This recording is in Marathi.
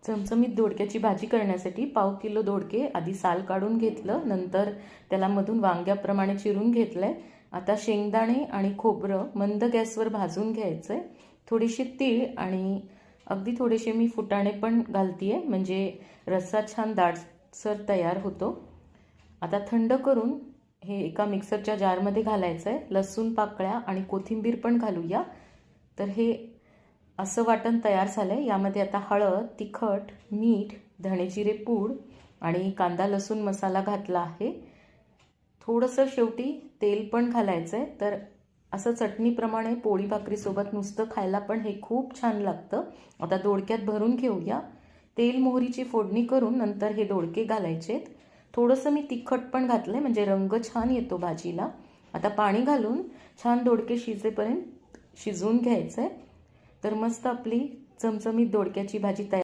चमचमीत दोडक्याची भाजी करण्यासाठी 1/2 किलो दोडके आधी साल काढून घेतलं, नंतर त्याला मधून वांग्याप्रमाणे चिरून घेतलंय। आता शेंगदाणे आणि खोबरं मंद गॅसवर भाजून घ्यायचंय। थोडीशी तीळ आणि अगदी थोडेसे मी फुटाणे पण घालतीये, म्हणजे रस्सा छान दाटसर तयार होतो। आता थंड करून हे एका मिक्सरच्या जारमध्ये घालायचंय। लसूण पाकळ्या आणि कोथिंबीर पण घालूया। तर हे असं वाटण तयार झालंय। यामध्ये आता हळद, तिखट, मीठ, धणे जिरे पूड आणि कांदा लसूण मसाला घातला आहे। थोडंसं शेवटी तेल पण घालायचंय। तर असं चटणीप्रमाणे पोळी भाकरीसोबत नुसतं खायला पण हे खूप छान लागतं। आता दोडक्यात भरून घेऊया। तेल मोहरीची फोडणी करून नंतर हे दोडके घालायचेत। थोडंसं मी तिखट पण घातलंय, म्हणजे रंग छान येतो भाजीला। आता पाणी घालून छान दोडके शिजेपर्यंत शिजवून घ्यायचंय। तर मस्त आपली चमचमीत दोडक्याची भाजी तयार